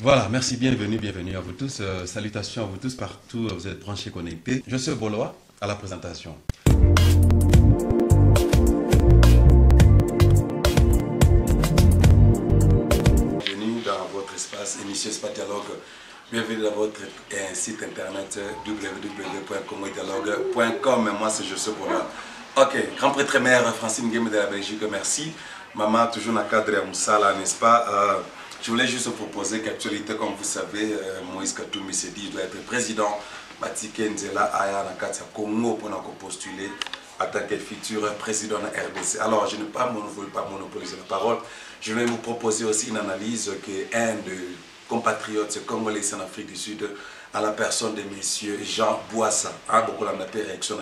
Voilà, merci, bienvenue à vous tous. Salutations à vous tous partout, vous êtes branchés, connectés. Je suis Boloa, à la présentation. Bienvenue dans votre espace, émission Espace Dialogue. Bienvenue dans votre site internet www.congodialogue.com. Moi, c'est José Boloa. Ok, grand prêtre mère Francine Game de la Belgique, merci. Maman, toujours dans le cadre de Moussala, n'est-ce pas? Je voulais juste proposer qu'actualité, comme vous savez, Moïse Katumbi s'est dit qu'il doit être président. Matike Nzela Aya Nakatia Congo pour nous postuler en tant que futur président de la RDC. Alors, je ne veux pas monopoliser la parole. Je vais vous proposer aussi une analyse qu'un de compatriotes congolais en Afrique du Sud, à la personne de monsieur Jean Boissa, beaucoup la réaction.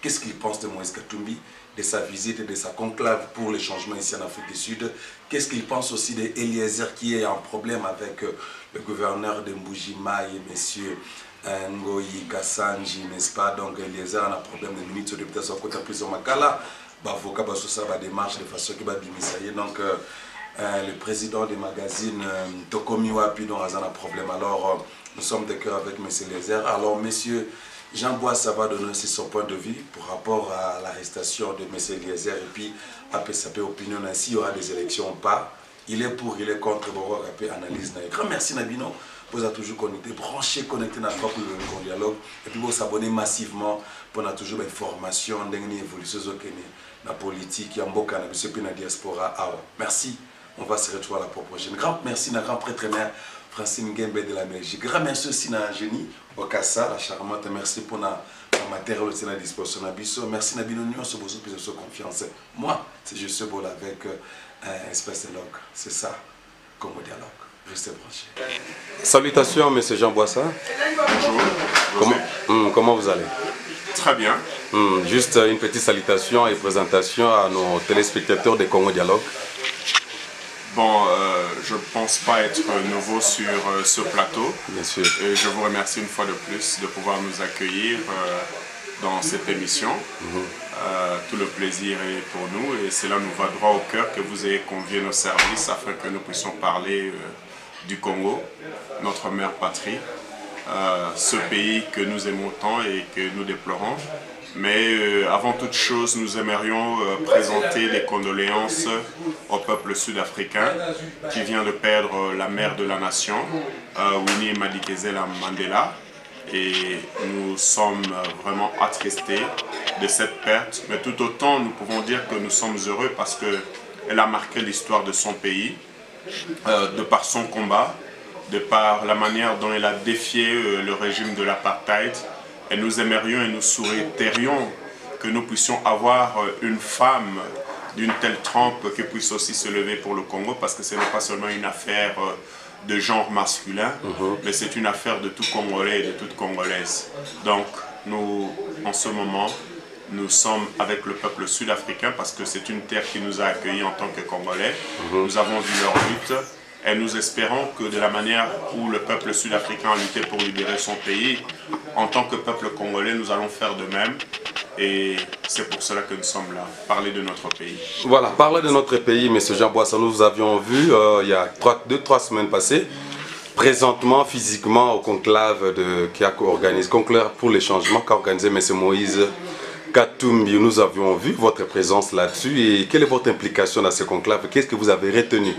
Qu'est-ce qu'il pense de Moïse Katumbi, de sa visite et de sa conclave pour le changement ici en Afrique du Sud? Qu'est-ce qu'il pense aussi d'Eliezer qui est en problème avec le gouverneur de Mbujimai, monsieur Ngoyi Kassanji, n'est-ce pas? Donc Eliezer a un problème de ministre de l'Habitation côté prison Makala, avocat va ça va démarche de façon qui va bimisailler. Donc le président des magazines Tokomiwa puis donc a un problème. Alors nous sommes de cœur avec monsieur Eliezer. Alors monsieur Jean Boissa va donner aussi son point de vue par rapport à l'arrestation de M. Eliezer et puis après sa opinion s'il y aura des élections ou pas. Il est pour, il est contre, il va analyse. Grand merci Nabino, vous avez toujours connecté, branché, connecté dans le dialogue et puis vous s'abonner massivement pour toujours des formations, des évolutions dans la politique, dans la diaspora. Merci, on va se retrouver à la prochaine. Grand merci à grand prêtre mère Francine Gembe de la Belgique. Grand merci aussi à Jenny Okassa, la charmante. Merci pour la matériel à la disposition. Merci Nabino Nyon, sur vos confiance. Moi, c'est juste Bola avec Espace Dialogue. C'est ça, Congo Dialogue. Restez branchés. Salutations, monsieur Jean Boissa. Bonjour. Comment vous allez? Très bien. Juste une petite salutation et présentation à nos téléspectateurs de Congo Dialogue. Bon, je ne pense pas être nouveau sur ce plateau. Bien sûr. Et je vous remercie une fois de plus de pouvoir nous accueillir dans cette émission. Tout le plaisir est pour nous et cela nous va droit au cœur que vous ayez convié nos services afin que nous puissions parler du Congo, notre mère patrie, ce pays que nous aimons tant et que nous déplorons. Mais avant toute chose, nous aimerions présenter les condoléances au peuple sud-africain qui vient de perdre la mère de la nation, Winnie Madikizela Mandela. Et nous sommes vraiment attristés de cette perte. Mais tout autant, nous pouvons dire que nous sommes heureux parce qu'elle a marqué l'histoire de son pays, de par son combat, de par la manière dont elle a défié le régime de l'apartheid. Et nous aimerions et nous souhaiterions que nous puissions avoir une femme d'une telle trempe qui puisse aussi se lever pour le Congo, parce que ce n'est pas seulement une affaire de genre masculin, mais c'est une affaire de tout Congolais et de toute Congolaise. Donc nous, en ce moment, nous sommes avec le peuple sud-africain parce que c'est une terre qui nous a accueillis en tant que Congolais. Nous avons vu leur lutte. Et nous espérons que de la manière où le peuple sud-africain a lutté pour libérer son pays, en tant que peuple congolais, nous allons faire de même. Et c'est pour cela que nous sommes là, parler de notre pays. Voilà, parler de notre pays, M. Jean Boissa, nous vous avions vu il y a 2-3 semaines passées, présentement, physiquement, au conclave qui a organisé, conclave pour les changements qu'a organisé M. Moïse Katumbi. Nous avions vu votre présence là-dessus et quelle est votre implication dans ce conclave? Qu'est-ce que vous avez retenu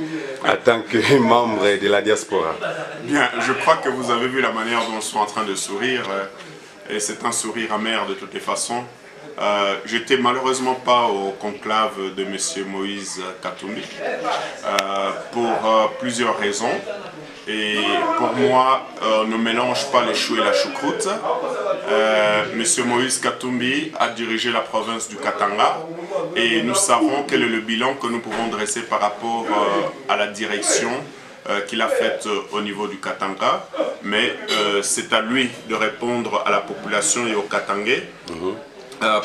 en tant que membre de la diaspora? Bien, je crois que vous avez vu la manière dont je suis en train de sourire et c'est un sourire amer de toutes les façons. J'étais malheureusement pas au conclave de M. Moïse Katumbi pour plusieurs raisons. Et pour moi, on ne mélange pas les choux et la choucroute. Monsieur Moïse Katumbi a dirigé la province du Katanga et nous savons quel est le bilan que nous pouvons dresser par rapport à la direction qu'il a faite au niveau du Katanga. Mais c'est à lui de répondre à la population et aux Katangais.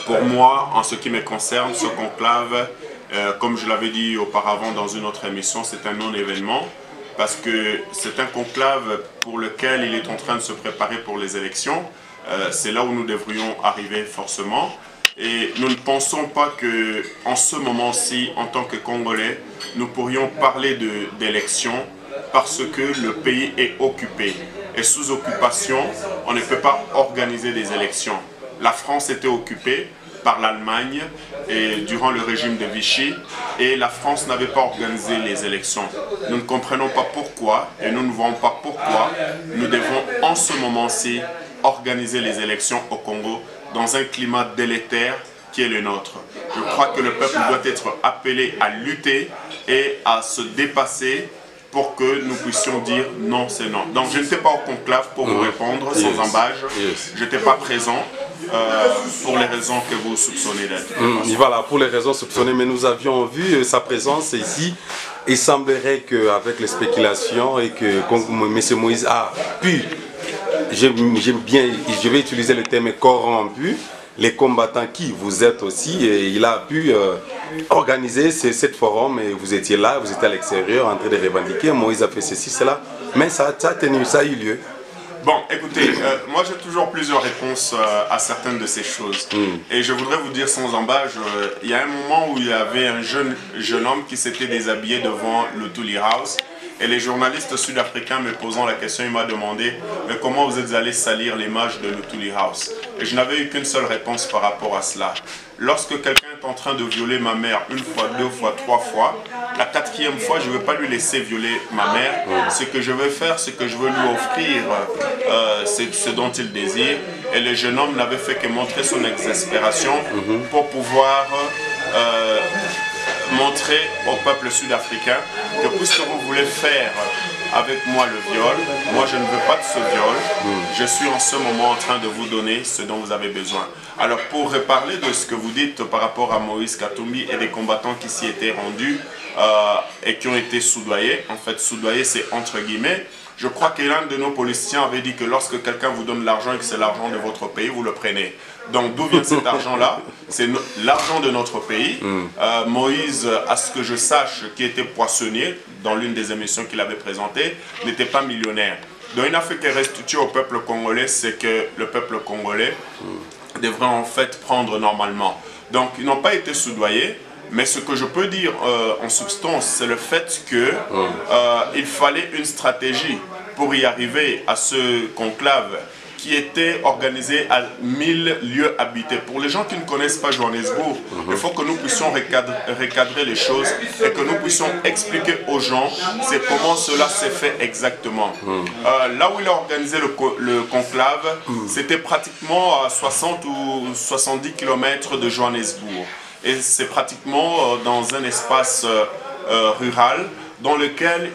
Pour moi, en ce qui me concerne, ce conclave, comme je l'avais dit auparavant dans une autre émission, c'est un non-événement. Parce que c'est un conclave pour lequel il est en train de se préparer pour les élections. C'est là où nous devrions arriver forcément. Et nous ne pensons pas qu'en ce moment-ci, en tant que Congolais, nous pourrions parler d'élections parce que le pays est occupé. Et sous occupation, on ne peut pas organiser des élections. La France était occupée par l'Allemagne et durant le régime de Vichy, et la France n'avait pas organisé les élections. Nous ne comprenons pas pourquoi et nous ne voyons pas pourquoi nous devons en ce moment-ci organiser les élections au Congo dans un climat délétère qui est le nôtre. Je crois que le peuple doit être appelé à lutter et à se dépasser pour que nous puissions dire non, c'est non. Donc je n'étais pas au conclave pour vous répondre sans embâge. Je n'étais pas présent pour les raisons que vous soupçonnez d'être. Voilà, pour les raisons soupçonnées, mais nous avions vu sa présence ici. Il semblerait qu'avec les spéculations et que M. Moïse a pu, je vais utiliser le terme corrompu, les combattants qui vous êtes aussi, et il a pu organiser cette forum et vous étiez là, vous étiez à l'extérieur en train de revendiquer, Moïse a fait ceci, cela, mais ça a eu lieu. Bon, écoutez, moi j'ai toujours plusieurs réponses à certaines de ces choses. Et je voudrais vous dire sans embâge, il y a un moment où il y avait un jeune homme qui s'était déshabillé devant le Tuli House. Et les journalistes sud-africains me posant la question, il m'a demandé « Mais comment vous êtes allé salir l'image de Luthuli House ?» Et je n'avais eu qu'une seule réponse par rapport à cela. Lorsque quelqu'un est en train de violer ma mère une fois, deux fois, trois fois, la quatrième fois, je ne vais pas lui laisser violer ma mère. Ce que je vais faire, c'est que je vais lui offrir ce dont il désire. Et le jeune homme n'avait fait que montrer son exaspération pour pouvoir montrer au peuple sud-africain que puisque vous voulez faire avec moi le viol, moi je ne veux pas de ce viol, je suis en ce moment en train de vous donner ce dont vous avez besoin. Alors pour reparler de ce que vous dites par rapport à Moïse Katumbi et des combattants qui s'y étaient rendus et qui ont été soudoyés, en fait soudoyés c'est entre guillemets, je crois que l'un de nos politiciens avait dit que lorsque quelqu'un vous donne l'argent et que c'est l'argent de votre pays, vous le prenez. Donc d'où vient cet argent-là? C'est l'argent de notre pays. Moïse, à ce que je sache, qui était poissonnier dans l'une des émissions qu'il avait présentées, n'était pas millionnaire. Donc une affaire qui est restituée au peuple congolais, c'est que le peuple congolais devrait en fait prendre normalement. Donc ils n'ont pas été soudoyés. Mais ce que je peux dire en substance, c'est le fait qu'il fallait une stratégie pour y arriver à ce conclave qui était organisé à 1000 lieux habités. Pour les gens qui ne connaissent pas Johannesburg, il faut que nous puissions recadrer les choses et que nous puissions expliquer aux gens c'est comment cela s'est fait exactement. Là où il a organisé le conclave, c'était pratiquement à 60 ou 70 km de Johannesburg. Et c'est pratiquement dans un espace rural dans lequel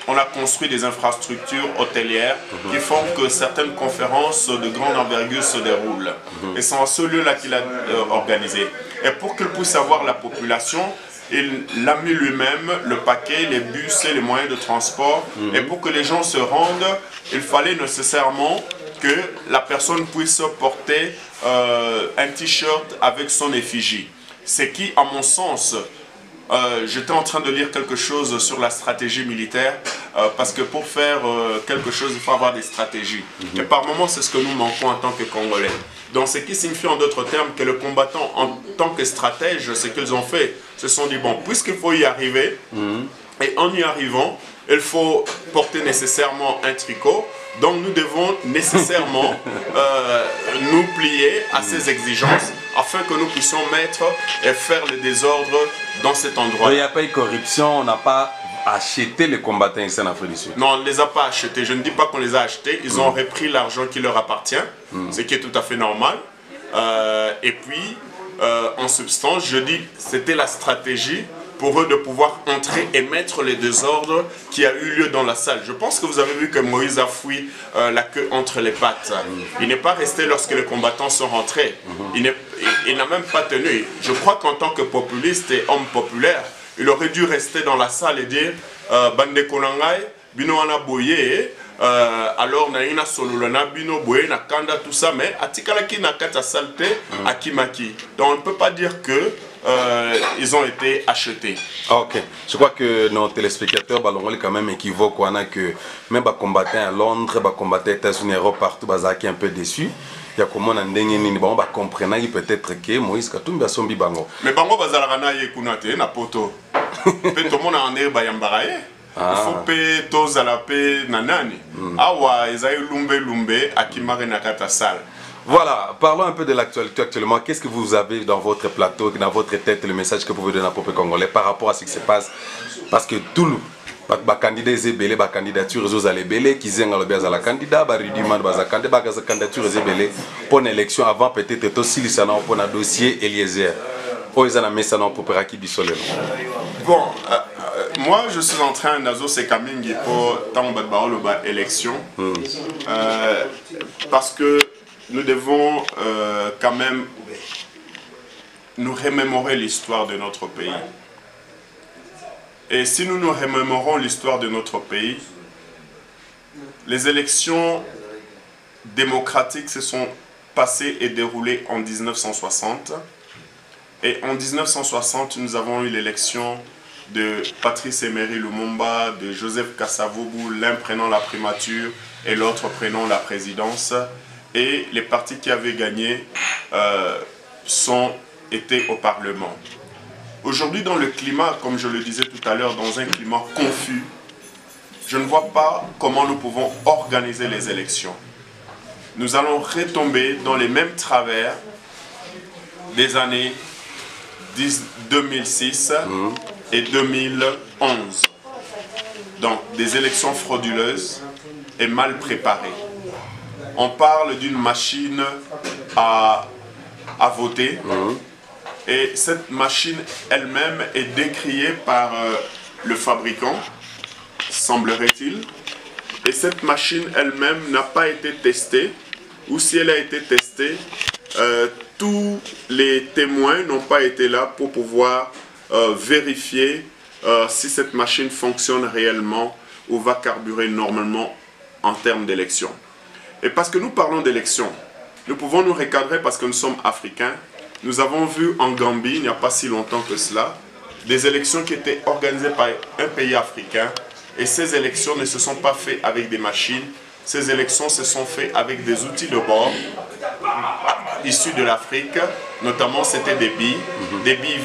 on a construit des infrastructures hôtelières qui font que certaines conférences de grande envergure se déroulent. Et c'est en ce lieu-là qu'il a organisé. Et pour qu'il puisse avoir la population, il a mis lui-même le paquet, les bus et les moyens de transport. Et pour que les gens se rendent, il fallait nécessairement que la personne puisse porter un t-shirt avec son effigie. C'est qui, à mon sens, j'étais en train de lire quelque chose sur la stratégie militaire, parce que pour faire quelque chose, il faut avoir des stratégies. Et par moments, c'est ce que nous manquons en tant que Congolais. Donc, ce qui signifie en d'autres termes que le combattant, en tant que stratège, ce qu'ils ont fait, se sont dit, bon, puisqu'il faut y arriver, et en y arrivant, il faut porter nécessairement un tricot. Donc nous devons nécessairement nous plier à ces exigences afin que nous puissions mettre et faire le désordre dans cet endroit. Il n'y a pas eu de corruption, on n'a pas acheté les combattants ici en Afrique du Sud. Non, on ne les a pas achetés. Je ne dis pas qu'on les a achetés. Ils ont repris l'argent qui leur appartient, ce qui est tout à fait normal. Et puis, en substance, je dis c'était la stratégie pour eux de pouvoir entrer et mettre les désordres qui a eu lieu dans la salle. Je pense que vous avez vu que Moïse a fouillé la queue entre les pattes. Il n'est pas resté lorsque les combattants sont rentrés. Il n'a même pas tenu. Je crois qu'en tant que populiste et homme populaire, il aurait dû rester dans la salle et dire Bande Konangai, Bino Ana Boye, alors na ina sololana bino boye na kanda tout ça, mais atikalaki na kata salte akimaki. Donc on ne peut pas dire que ils ont été achetés. Ok, je crois que nos téléspectateurs balongoli quand même équivoque, on a que même les combattants à Londres, les combattants aux États-Unis, Europe, partout, ils un peu déçus. Il y a comment on a compris peut-être que Moïse Katumbi a son bibango. Mais bango bazalana ye kunate na poto. Peut tout le monde en est bayambaraye. Il faut payer tous à la paix nanani. Awa, Esaïe Lumbe, Akimare Nakata Sal. Voilà, parlons un peu de l'actualité actuellement. Qu'est-ce que vous avez dans votre plateau, dans votre tête, le message que vous pouvez donner au peuple congolais par rapport à ce qui se passe? Parce que tout le candidat est belé, la candidature est belé, qui sont le candidat, la candidature est belé pour une élection avant peut-être aussi pour un dossier Eliezer. Bon, moi je suis en train d'azo c'est Kamingi pour tant élection parce que nous devons quand même nous remémorer l'histoire de notre pays. Et si nous nous remémorons l'histoire de notre pays, les élections démocratiques se sont passées et déroulées en 1960. Et en 1960, nous avons eu l'élection de Patrice Emery Lumumba, de Joseph Kasavubu, l'un prenant la primature et l'autre prenant la présidence. Et les partis qui avaient gagné étaient au Parlement. Aujourd'hui, dans le climat, comme je le disais tout à l'heure, dans un climat confus, je ne vois pas comment nous pouvons organiser les élections. Nous allons retomber dans les mêmes travers des années 2006 et 2011. Donc, des élections frauduleuses et mal préparées. On parle d'une machine à voter. Et cette machine elle-même est décriée par le fabricant, semblerait-il. Et cette machine elle-même n'a pas été testée. Ou si elle a été testée, tous les témoins n'ont pas été là pour pouvoir vérifier si cette machine fonctionne réellement ou va carburer normalement en termes d'élection. Et parce que nous parlons d'élection, nous pouvons nous recadrer parce que nous sommes africains. Nous avons vu en Gambie, il n'y a pas si longtemps que cela, des élections qui étaient organisées par un pays africain. Et ces élections ne se sont pas faites avec des machines. Ces élections se sont faites avec des outils de bord issus de l'Afrique. Notamment, c'était des billes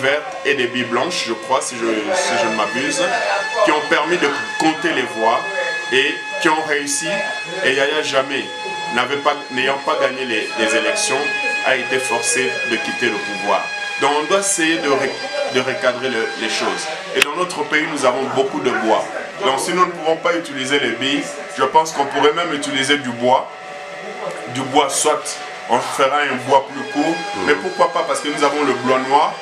vertes et des billes blanches, je crois, si je ne m'abuse, qui ont permis de compter les voix et qui ont réussi. Et Yaya Jammeh, n'ayant pas gagné les élections, a été forcé de quitter le pouvoir. Donc on doit essayer de recadrer les choses. Et dans notre pays, nous avons beaucoup de bois. Donc si nous ne pouvons pas utiliser les billes, je pense qu'on pourrait même utiliser du bois. Du bois, soit on fera un bois plus court, mais pourquoi pas, parce que nous avons le bois noir,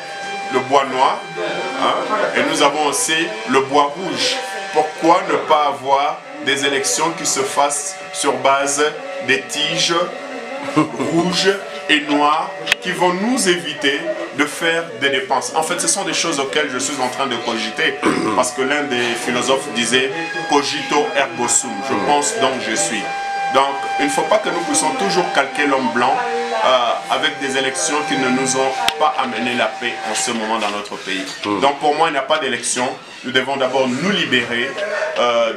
hein, et nous avons aussi le bois rouge. Pourquoi ne pas avoir des élections qui se fassent sur base des tiges rouges et noires qui vont nous éviter de faire des dépenses. En fait, ce sont des choses auxquelles je suis en train de cogiter parce que l'un des philosophes disait « cogito ergo sum », je pense donc je suis. Donc, il ne faut pas que nous puissions toujours calquer l'homme blanc avec des élections qui ne nous ont pas amené la paix en ce moment dans notre pays. Donc, pour moi, il n'y a pas d'élection. Nous devons d'abord nous libérer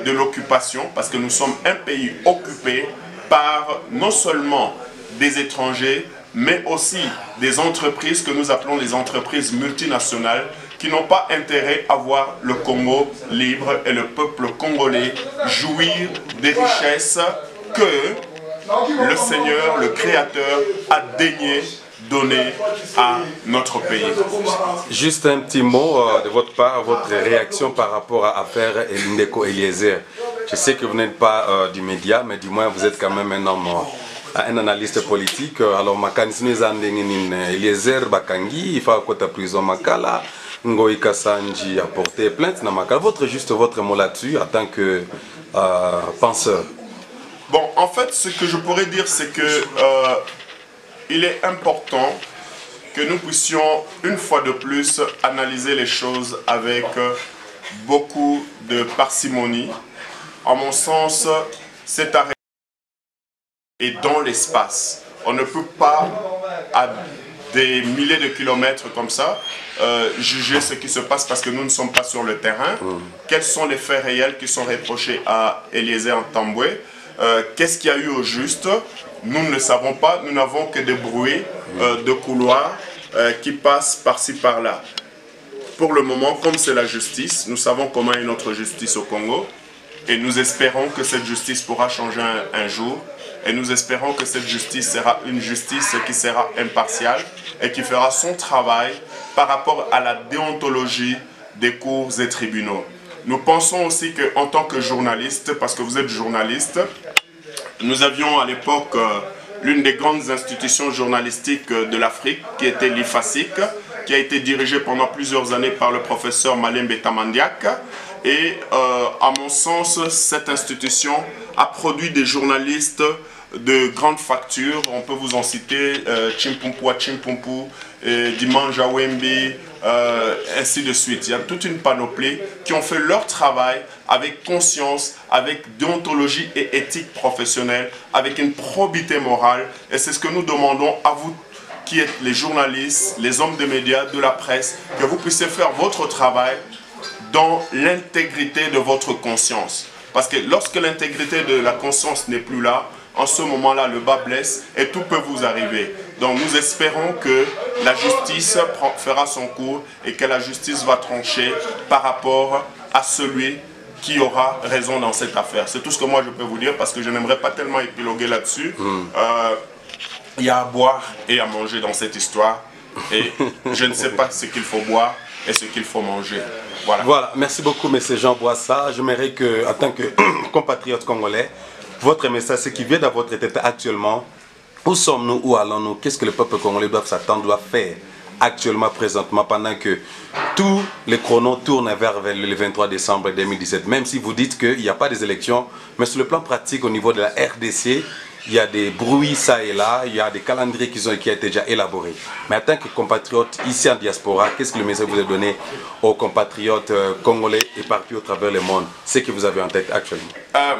de l'occupation parce que nous sommes un pays occupé par non seulement des étrangers, mais aussi des entreprises que nous appelons les entreprises multinationales qui n'ont pas intérêt à voir le Congo libre et le peuple congolais jouir des richesses que le Seigneur, le Créateur, a daigné donner à notre pays. Juste un petit mot de votre part, votre réaction par rapport à l'affaire Ndeko Eliezer. Je sais que vous n'êtes pas du média, mais du moins vous êtes quand même un homme, un analyste politique. Alors, Makanisne Zandengin Eliezer Bakangi, il faut à côté prison Makala, Ngoï Kassanji a porté plainte na Makala. Votre mot là-dessus en tant que penseur. Bon, en fait, ce que je pourrais dire, c'est que il est important que nous puissions, une fois de plus, analyser les choses avec beaucoup de parcimonie. En mon sens, cet arrêt est dans l'espace. On ne peut pas, à des milliers de kilomètres comme ça, juger ce qui se passe parce que nous ne sommes pas sur le terrain. Quels sont les faits réels qui sont reprochés à Eliezer Ntambwe? Qu'est-ce qu'il y a eu au juste? Nous ne le savons pas, nous n'avons que des bruits de couloirs qui passent par-ci par-là. pour le moment, comme c'est la justice, nous savons comment est notre justice au Congo. Et nous espérons que cette justice pourra changer un jour. Et nous espérons que cette justice sera une justice qui sera impartiale et qui fera son travail par rapport à la déontologie des cours et tribunaux. Nous pensons aussi qu'en tant que journaliste, parce que vous êtes journaliste, nous avions à l'époque l'une des grandes institutions journalistiques de l'Afrique, qui était l'IFASIC, qui a été dirigée pendant plusieurs années par le professeur Malembe Tamandiak. Et à mon sens, cette institution a produit des journalistes de grande facture. On peut vous en citer Chimpumpu Chimpumpu, Dimanja Wembi, ainsi de suite. Il y a toute une panoplie qui ont fait leur travail avec conscience, avec déontologie et éthique professionnelle, avec une probité morale. Et c'est ce que nous demandons à vous qui êtes les journalistes, les hommes des médias, de la presse, que vous puissiez faire votre travail dans l'intégrité de votre conscience. Parce que lorsque l'intégrité de la conscience n'est plus là, en ce moment-là, le bas blesse et tout peut vous arriver. Donc nous espérons que la justice fera son cours et que la justice va trancher par rapport à celui qui aura raison dans cette affaire. C'est tout ce que moi je peux vous dire parce que je n'aimerais pas tellement épiloguer là-dessus. Il y a à boire et à manger dans cette histoire et je ne sais pas ce qu'il faut boire et ce qu'il faut manger. Voilà. Voilà, merci beaucoup M. Jean Boissa. J'aimerais que, en tant que compatriote congolais, votre message, ce qui vient dans votre tête actuellement, où sommes-nous, où allons-nous, qu'est-ce que le peuple congolais doit s'attendre, doit faire actuellement, présentement, pendant que tous les chronos tournent vers le 23 décembre 2017, même si vous dites qu'il n'y a pas des élections, mais sur le plan pratique au niveau de la RDC, il y a des bruits ça et là, il y a des calendriers qui ont été déjà élaborés. Mais en tant que compatriote ici en diaspora, qu'est-ce que le message que vous avez donné aux compatriotes congolais éparpillés au travers le monde, ce que vous avez en tête actuellement?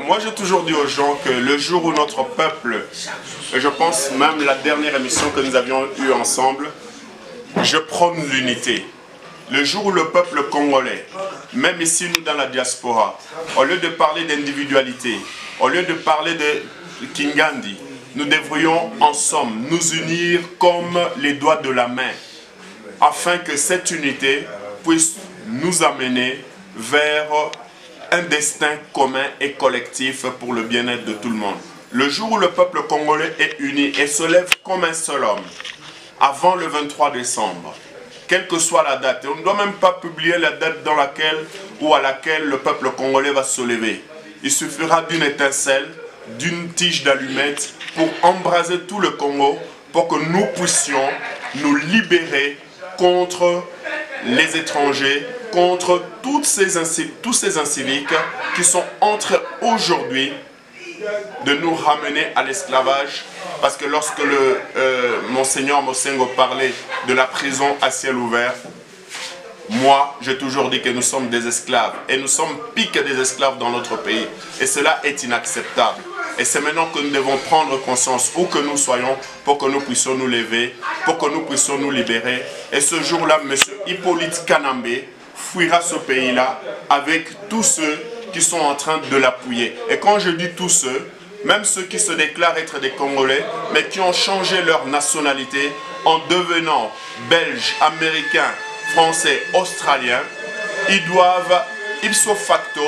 Moi j'ai toujours dit aux gens que le jour où notre peuple, et je pense même la dernière émission que nous avions eue ensemble, je prône l'unité. Le jour où le peuple congolais, même ici nous dans la diaspora, au lieu de parler d'individualité, au lieu de parler de Kingandi, nous devrions en somme nous unir comme les doigts de la main afin que cette unité puisse nous amener vers un destin commun et collectif pour le bien-être de tout le monde. Le jour où le peuple congolais est uni et se lève comme un seul homme, avant le 23 décembre, quelle que soit la date, et on ne doit même pas publier la date dans laquelle ou à laquelle le peuple congolais va se lever. Il suffira d'une étincelle, d'une tige d'allumette pour embraser tout le Congo, pour que nous puissions nous libérer contre les étrangers, contre tous ces inciviques qui sont en train aujourd'hui de nous ramener à l'esclavage. Parce que lorsque le Monseigneur Mosengo parlait de la prison à ciel ouvert, moi, j'ai toujours dit que nous sommes des esclaves. Et nous sommes pire que des esclaves dans notre pays. Et cela est inacceptable. Et c'est maintenant que nous devons prendre conscience, où que nous soyons, pour que nous puissions nous lever, pour que nous puissions nous libérer. Et ce jour-là, M. Hippolyte Kanambe fuira ce pays-là avec tous ceux qui sont en train de l'appuyer. Et quand je dis tous ceux, même ceux qui se déclarent être des Congolais, mais qui ont changé leur nationalité en devenant Belges, Américains, Français, Australiens, ils doivent ipso facto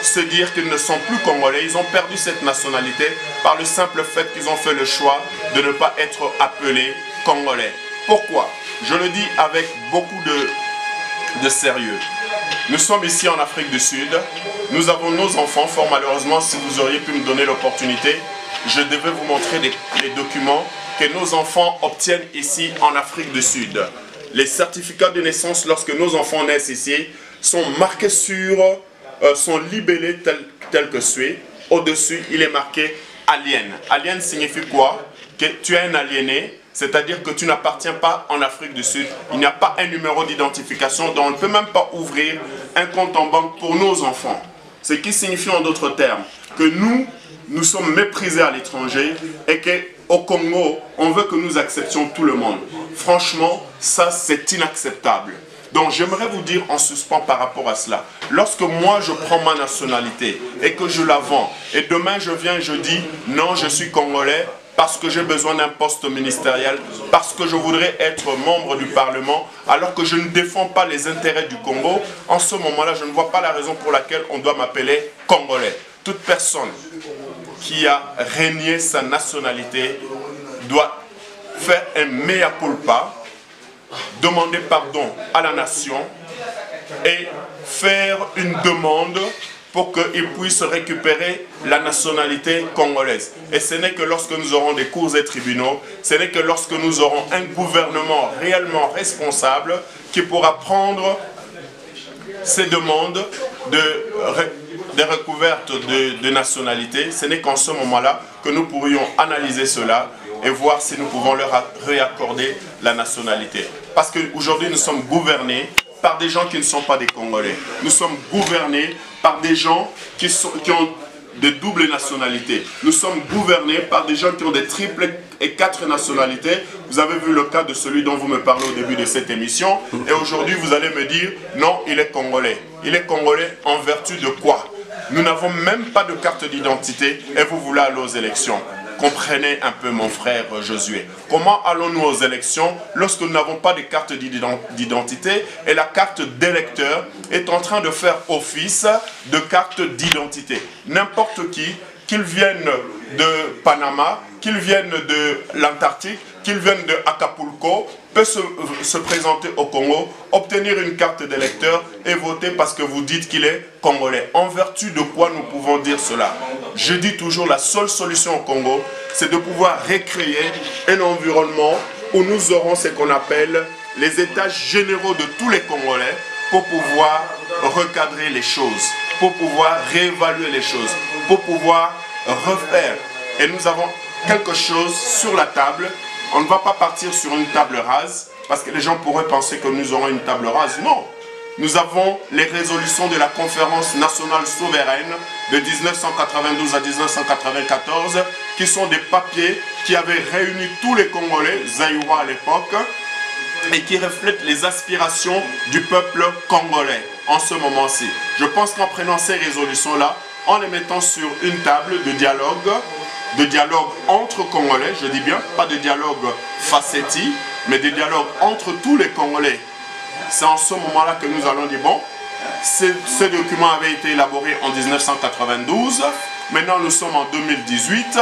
se dire qu'ils ne sont plus Congolais. Ils ont perdu cette nationalité par le simple fait qu'ils ont fait le choix de ne pas être appelés Congolais. Pourquoi? Je le dis avec beaucoup de sérieux. Nous sommes ici en Afrique du Sud. Nous avons nos enfants. Fort malheureusement, si vous auriez pu me donner l'opportunité, je devais vous montrer les documents que nos enfants obtiennent ici en Afrique du Sud. Les certificats de naissance, lorsque nos enfants naissent ici, sont marqués sont libellés tels que suit. Au-dessus, il est marqué alien. Alien signifie quoi? Que tu es un aliéné, c'est-à-dire que tu n'appartiens pas en Afrique du Sud. Il n'y a pas un numéro d'identification, donc on ne peut même pas ouvrir un compte en banque pour nos enfants. Ce qui signifie en d'autres termes que nous sommes méprisés à l'étranger et qu'au Congo, on veut que nous acceptions tout le monde. Franchement, ça c'est inacceptable. Donc j'aimerais vous dire en suspens par rapport à cela. Lorsque moi je prends ma nationalité et que je la vends, et demain je viens et je dis non je suis congolais, parce que j'ai besoin d'un poste ministériel, parce que je voudrais être membre du Parlement, alors que je ne défends pas les intérêts du Congo, en ce moment-là, je ne vois pas la raison pour laquelle on doit m'appeler Congolais. Toute personne qui a renié sa nationalité doit faire un mea culpa, demander pardon à la nation et faire une demande pour qu'il puisse récupérer la nationalité congolaise. Et ce n'est que lorsque nous aurons des cours et tribunaux, ce n'est que lorsque nous aurons un gouvernement réellement responsable qui pourra prendre ces demandes de recouverte de nationalité, ce n'est qu'en ce moment-là que nous pourrions analyser cela et voir si nous pouvons leur réaccorder la nationalité. Parce qu'aujourd'hui, nous sommes gouvernés par des gens qui ne sont pas des Congolais. Nous sommes gouvernés par des gens qui ont de double nationalité. Nous sommes gouvernés par des gens qui ont des triples et 4 nationalités. Vous avez vu le cas de celui dont vous me parlez au début de cette émission. Et aujourd'hui, vous allez me dire, non, il est Congolais. Il est Congolais en vertu de quoi? Nous n'avons même pas de carte d'identité et vous voulez aller aux élections. Comprenez un peu, mon frère Josué. Comment allons-nous aux élections lorsque nous n'avons pas de carte d'identité et la carte d'électeur est en train de faire office de carte d'identité? N'importe qui, qu'il vienne de Panama, qu'il vienne de l'Antarctique, qu'il vienne de Acapulco, peut se présenter au Congo, obtenir une carte d'électeur et voter parce que vous dites qu'il est Congolais. En vertu de quoi nous pouvons dire cela? Je dis toujours, la seule solution au Congo, c'est de pouvoir recréer un environnement où nous aurons ce qu'on appelle les états généraux de tous les Congolais pour pouvoir recadrer les choses, pour pouvoir réévaluer les choses, pour pouvoir refaire. Et nous avons quelque chose sur la table. On ne va pas partir sur une table rase, parce que les gens pourraient penser que nous aurons une table rase. Non, nous avons les résolutions de la conférence nationale souveraine de 1992 à 1994, qui sont des papiers qui avaient réuni tous les Congolais, Zaïrois à l'époque, et qui reflètent les aspirations du peuple congolais en ce moment-ci. Je pense qu'en prenant ces résolutions-là, en les mettant sur une table de dialogue entre Congolais, je dis bien, pas de dialogue facéti, mais de dialogue entre tous les Congolais. C'est en ce moment-là que nous allons dire, bon, ce document avait été élaboré en 1992, maintenant nous sommes en 2018,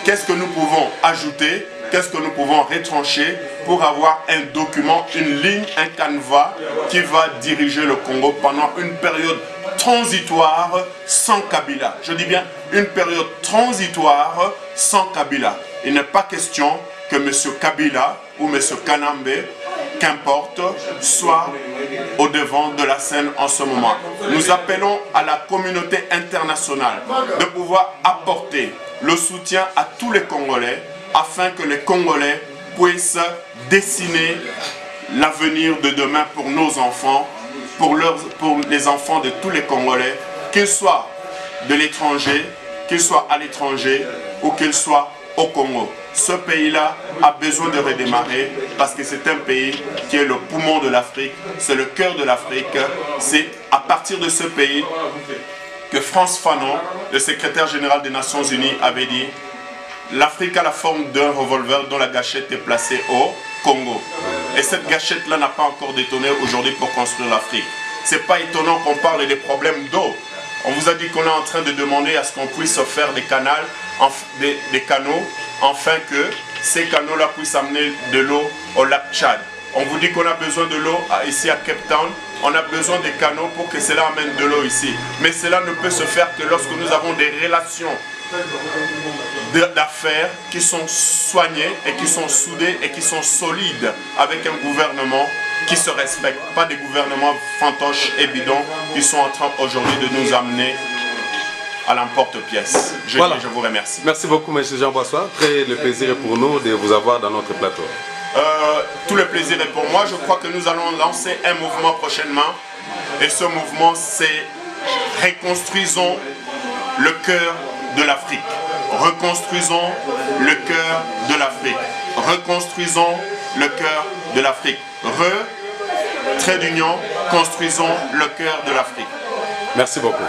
qu'est-ce que nous pouvons ajouter, qu'est-ce que nous pouvons retrancher pour avoir un document, une ligne, un canevas qui va diriger le Congo pendant une période transitoire sans Kabila. Je dis bien une période transitoire sans Kabila. Il n'est pas question que M. Kabila ou M. Kanambe, qu'importe, soit au devant de la scène en ce moment. Nous appelons à la communauté internationale de pouvoir apporter le soutien à tous les Congolais afin que les Congolais puissent dessiner l'avenir de demain pour nos enfants, pour les enfants de tous les Congolais, qu'ils soient de l'étranger, qu'ils soient à l'étranger ou qu'ils soient au Congo. Ce pays-là a besoin de redémarrer parce que c'est un pays qui est le poumon de l'Afrique, c'est le cœur de l'Afrique. C'est à partir de ce pays que Frantz Fanon, le secrétaire général des Nations Unies, avait dit « L'Afrique a la forme d'un revolver dont la gâchette est placée au Congo. » Et cette gâchette-là n'a pas encore détonné aujourd'hui pour construire l'Afrique. C'est pas étonnant qu'on parle des problèmes d'eau. On vous a dit qu'on est en train de demander à ce qu'on puisse faire des canaux, afin que ces canaux-là puissent amener de l'eau au lac Tchad. On vous dit qu'on a besoin de l'eau ici à Cape Town. On a besoin des canaux pour que cela amène de l'eau ici. Mais cela ne peut se faire que lorsque nous avons des relations d'affaires qui sont soignées et qui sont soudées et qui sont solides avec un gouvernement qui se respecte. Pas des gouvernements fantoches et bidons qui sont en train aujourd'hui de nous amener à l'emporte-pièce. Je vous remercie. Merci beaucoup, M. Jean Boissois. Très le plaisir est pour nous de vous avoir dans notre plateau. Tout le plaisir est pour moi. Je crois que nous allons lancer un mouvement prochainement. Et ce mouvement, c'est reconstruisons le cœur de l'Afrique. Reconstruisons le cœur de l'Afrique. Reconstruisons le cœur de l'Afrique. Trait d'union, construisons le cœur de l'Afrique. Merci beaucoup.